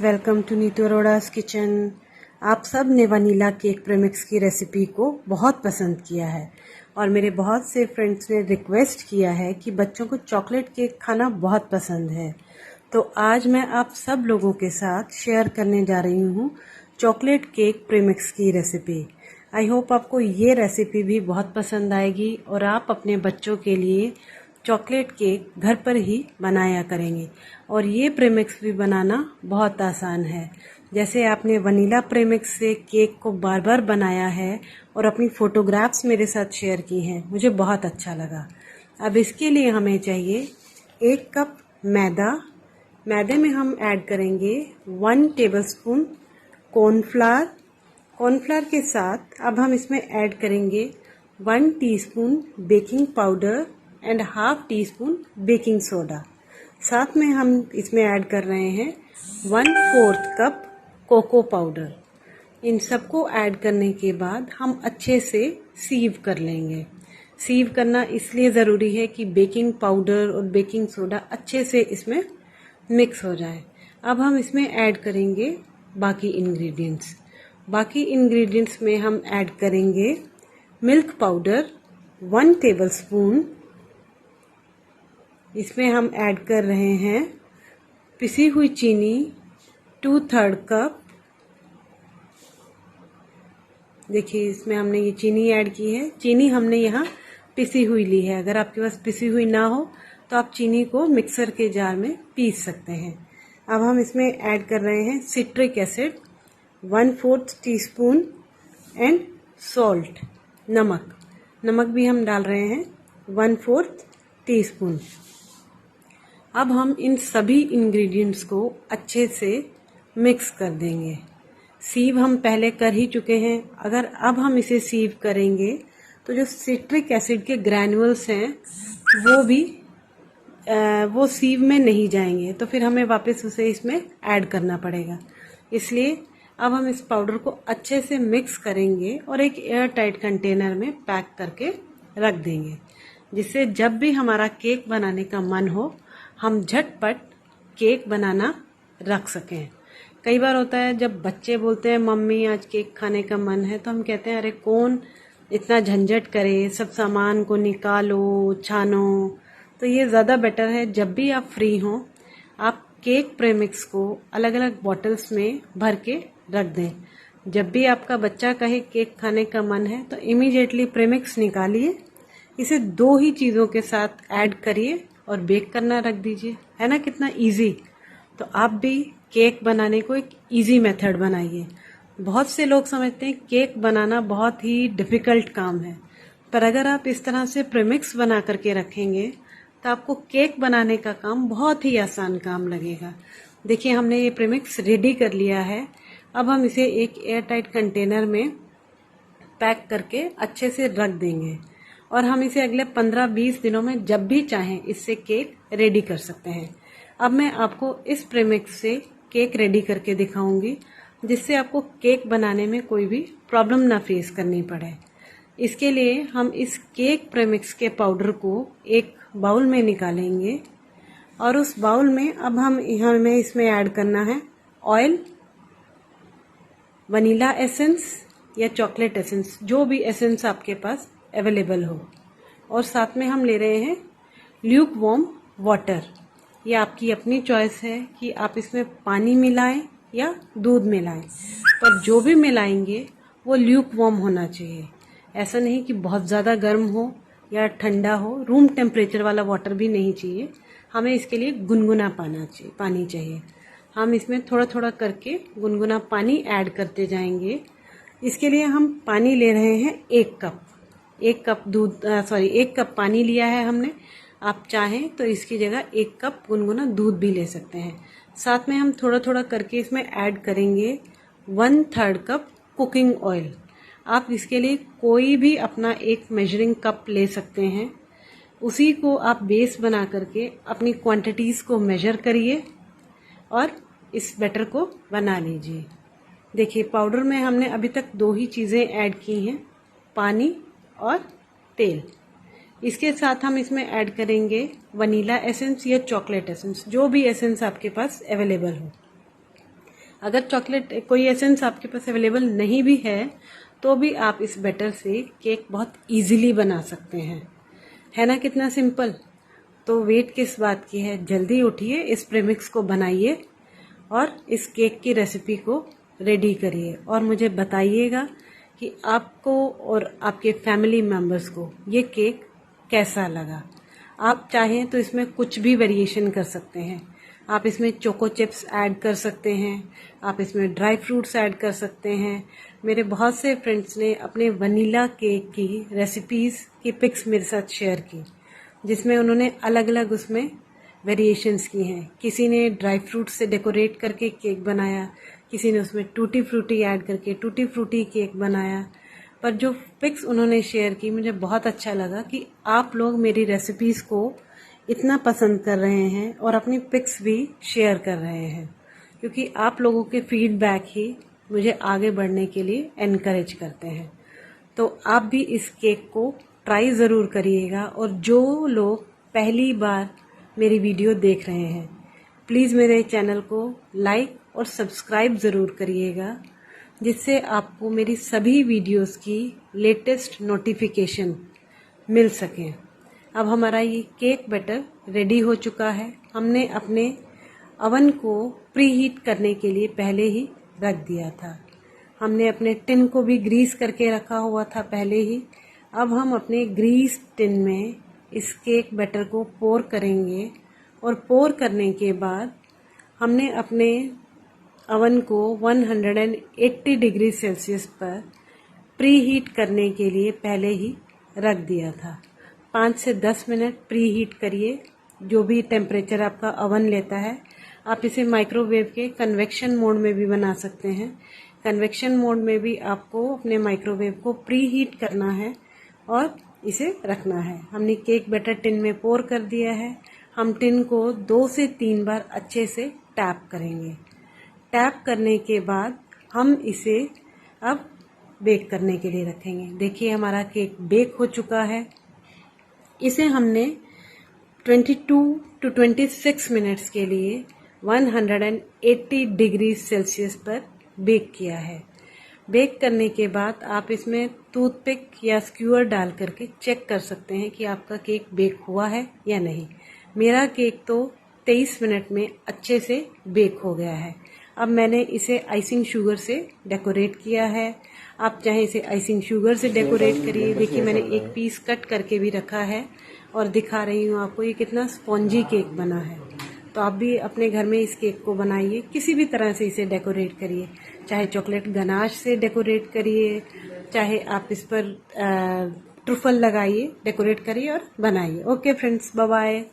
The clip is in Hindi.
Friends, welcome to Neetu Arora's kitchen. आप सब ने वनीला केक प्रेमिक्स की रेसिपी को बहुत पसंद किया है और मेरे बहुत से फ्रेंड्स ने रिक्वेस्ट किया है कि बच्चों को चॉकलेट केक खाना बहुत पसंद है। तो आज मैं आप सब लोगों के साथ शेयर करने जा रही हूँ चॉकलेट केक प्रेमिक्स की रेसिपी। आई होप आपको ये रेसिपी भी बहुत पसंद आएगी और आप अपने बच्चों के लिए चॉकलेट केक घर पर ही बनाया करेंगे। और ये प्रेमिक्स भी बनाना बहुत आसान है। जैसे आपने वनीला प्रेमिक्स से केक को बार बार बनाया है और अपनी फ़ोटोग्राफ्स मेरे साथ शेयर की हैं, मुझे बहुत अच्छा लगा। अब इसके लिए हमें चाहिए 1 कप मैदा। मैदे में हम ऐड करेंगे 1 टेबलस्पून कॉर्नफ्लावर। कॉर्नफ्लावर के साथ अब हम इसमें ऐड करेंगे 1 teaspoon baking powder and half tea spoon baking soda. साथ में हम इसमें ऐड कर रहे हैं 1/4 कप कोको पाउडर। इन सबको ऐड करने के बाद हम अच्छे से सीव कर लेंगे। सीव करना इसलिए ज़रूरी है कि बेकिंग पाउडर और बेकिंग सोडा अच्छे से इसमें मिक्स हो जाए। अब हम इसमें ऐड करेंगे बाकी इंग्रेडिएंट्स। बाकी इंग्रेडिएंट्स में हम ऐड करेंगे मिल्क पाउडर 1 टेबलस्पून। इसमें हम ऐड कर रहे हैं पिसी हुई चीनी 2/3 कप। देखिए इसमें हमने ये चीनी ऐड की है। चीनी हमने यहाँ पिसी हुई ली है। अगर आपके पास पिसी हुई ना हो तो आप चीनी को मिक्सर के जार में पीस सकते हैं। अब हम इसमें ऐड कर रहे हैं citric acid 1/4 teaspoon and salt, नमक भी हम डाल रहे हैं 1/4 टीस्पून। अब हम इन सभी इंग्रेडिएंट्स को अच्छे से मिक्स कर देंगे। सीव हम पहले कर ही चुके हैं। अगर अब हम इसे सीव करेंगे तो जो सिट्रिक एसिड के ग्रैन्युल्स हैं वो सीव में नहीं जाएंगे, तो फिर हमें वापस उसे इसमें ऐड करना पड़ेगा। इसलिए अब हम इस पाउडर को अच्छे से मिक्स करेंगे और एक एयर टाइट कंटेनर में पैक करके रख देंगे, जिससे जब भी हमारा केक बनाने का मन हो हम झटपट केक बनाना रख सकें। कई बार होता है जब बच्चे बोलते हैं मम्मी आज केक खाने का मन है, तो हम कहते हैं अरे कौन इतना झंझट करे, सब सामान को निकालो छानो। तो ये ज़्यादा बेटर है जब भी आप फ्री हों आप केक प्रेमिक्स को अलग अलग बॉटल्स में भर के रख दें। जब भी आपका बच्चा कहे केक खाने का मन है तो इमीडिएटली प्रेमिक्स निकालिए, इसे 2 ही चीज़ों के साथ ऐड करिए और बेक करना रख दीजिए। है ना कितना इजी। तो आप भी केक बनाने को एक इजी मेथड बनाइए। बहुत से लोग समझते हैं केक बनाना बहुत ही डिफ़िकल्ट काम है, पर अगर आप इस तरह से प्रेमिक्स बना करके रखेंगे तो आपको केक बनाने का काम बहुत ही आसान काम लगेगा। देखिए हमने ये प्रेमिक्स रेडी कर लिया है। अब हम इसे एक एयर टाइट कंटेनर में पैक करके अच्छे से रख देंगे और हम इसे अगले 15-20 दिनों में जब भी चाहें इससे केक रेडी कर सकते हैं। अब मैं आपको इस प्रेमिक्स से केक रेडी करके दिखाऊंगी, जिससे आपको केक बनाने में कोई भी प्रॉब्लम ना फेस करनी पड़े। इसके लिए हम इस केक प्रेमिक्स के पाउडर को एक बाउल में निकालेंगे और उस बाउल में अब हमें इसमें ऐड करना है ऑयल, वनीला एसेंस या चॉकलेट एसेंस, जो भी एसेंस आपके पास अवेलेबल हो। और साथ में हम ले रहे हैं ल्यूक वार्म वाटर। ये आपकी अपनी चॉइस है कि आप इसमें पानी मिलाएं या दूध मिलाएं, पर जो भी मिलाएंगे वो ल्यूक वार्म होना चाहिए। ऐसा नहीं कि बहुत ज़्यादा गर्म हो या ठंडा हो, रूम टेम्परेचर वाला वाटर भी नहीं चाहिए। हमें इसके लिए गुनगुना पानी चाहिए। हम इसमें थोड़ा थोड़ा करके गुनगुना पानी ऐड करते जाएंगे। इसके लिए हम पानी ले रहे हैं 1 कप। 1 कप पानी लिया है हमने। आप चाहें तो इसकी जगह 1 कप गुनगुना दूध भी ले सकते हैं। साथ में हम थोड़ा थोड़ा करके इसमें ऐड करेंगे 1/3 कप कुकिंग ऑयल। आप इसके लिए कोई भी अपना एक मेजरिंग कप ले सकते हैं। उसी को आप बेस बना करके अपनी क्वांटिटीज़ को मेजर करिए और इस बैटर को बना लीजिए। देखिए पाउडर में हमने अभी तक 2 ही चीज़ें ऐड की हैं, पानी और तेल। इसके साथ हम इसमें ऐड करेंगे वनीला एसेंस या चॉकलेट एसेंस, जो भी एसेंस आपके पास अवेलेबल हो। अगर चॉकलेट कोई एसेंस आपके पास अवेलेबल नहीं भी है तो भी आप इस बैटर से केक बहुत इजीली बना सकते हैं, है ना? कितना सिंपल। तो वेट किस बात की है, जल्दी उठिए, इस प्रीमिक्स को बनाइए और इस केक की रेसिपी को रेडी करिए और मुझे बताइएगा कि आपको और आपके फैमिली मेम्बर्स को ये केक कैसा लगा। आप चाहें तो इसमें कुछ भी वेरिएशन कर सकते हैं। आप इसमें चोको चिप्स ऐड कर सकते हैं, आप इसमें ड्राई फ्रूट्स ऐड कर सकते हैं। मेरे बहुत से फ्रेंड्स ने अपने वनीला केक की रेसिपीज़ की पिक्स मेरे साथ शेयर की, जिसमें उन्होंने अलग अलग उसमें वेरिएशंस की हैं। किसी ने ड्राई फ्रूट्स से डेकोरेट करके केक बनाया, किसी ने उसमें टूटी फ्रूटी ऐड करके टूटी फ्रूटी केक बनाया। पर जो पिक्स उन्होंने शेयर की मुझे बहुत अच्छा लगा कि आप लोग मेरी रेसिपीज़ को इतना पसंद कर रहे हैं और अपनी पिक्स भी शेयर कर रहे हैं, क्योंकि आप लोगों के फीडबैक ही मुझे आगे बढ़ने के लिए एनकरेज करते हैं। तो आप भी इस केक को ट्राई ज़रूर करिएगा और जो लोग पहली बार मेरी वीडियो देख रहे हैं प्लीज़ मेरे चैनल को लाइक और सब्सक्राइब ज़रूर करिएगा, जिससे आपको मेरी सभी वीडियोस की लेटेस्ट नोटिफिकेशन मिल सके। अब हमारा ये केक बैटर रेडी हो चुका है। हमने अपने अवन को प्री हीट करने के लिए पहले ही रख दिया था। हमने अपने टिन को भी ग्रीस करके रखा हुआ था पहले ही। अब हम अपने ग्रीस टिन में इस केक बैटर को पोर करेंगे और पोर करने के बाद हमने अपने अवन को 180 डिग्री सेल्सियस पर प्री हीट करने के लिए पहले ही रख दिया था। 5 से 10 मिनट प्री हीट करिए, जो भी टेम्परेचर आपका अवन लेता है। आप इसे माइक्रोवेव के कन्वेक्शन मोड में भी बना सकते हैं। कन्वेक्शन मोड में भी आपको अपने माइक्रोवेव को प्री हीट करना है और इसे रखना है। हमने केक बैटर टिन में पोर कर दिया है। हम टिन को 2 से 3 बार अच्छे से टैप करेंगे। टैप करने के बाद हम इसे अब बेक करने के लिए रखेंगे। देखिए हमारा केक बेक हो चुका है। इसे हमने 22 to 26 मिनट्स के लिए 180 डिग्री सेल्सियस पर बेक किया है। बेक करने के बाद आप इसमें टूथपिक या स्क्यूअर डाल करके चेक कर सकते हैं कि आपका केक बेक हुआ है या नहीं। मेरा केक तो 23 मिनट में अच्छे से बेक हो गया है। अब मैंने इसे आइसिंग शुगर से डेकोरेट किया है। आप चाहे इसे आइसिंग शुगर से डेकोरेट करिए। देखिए मैंने एक पीस कट करके भी रखा है और दिखा रही हूँ आपको ये कितना स्पॉन्जी केक बना है। तो आप भी अपने घर में इस केक को बनाइए, किसी भी तरह से इसे डेकोरेट करिए, चाहे चॉकलेट गनाश से डेकोरेट करिए, चाहे आप इस पर ट्रुफल लगाइए, डेकोरेट करिए और बनाइए। Okay friends, bye bye.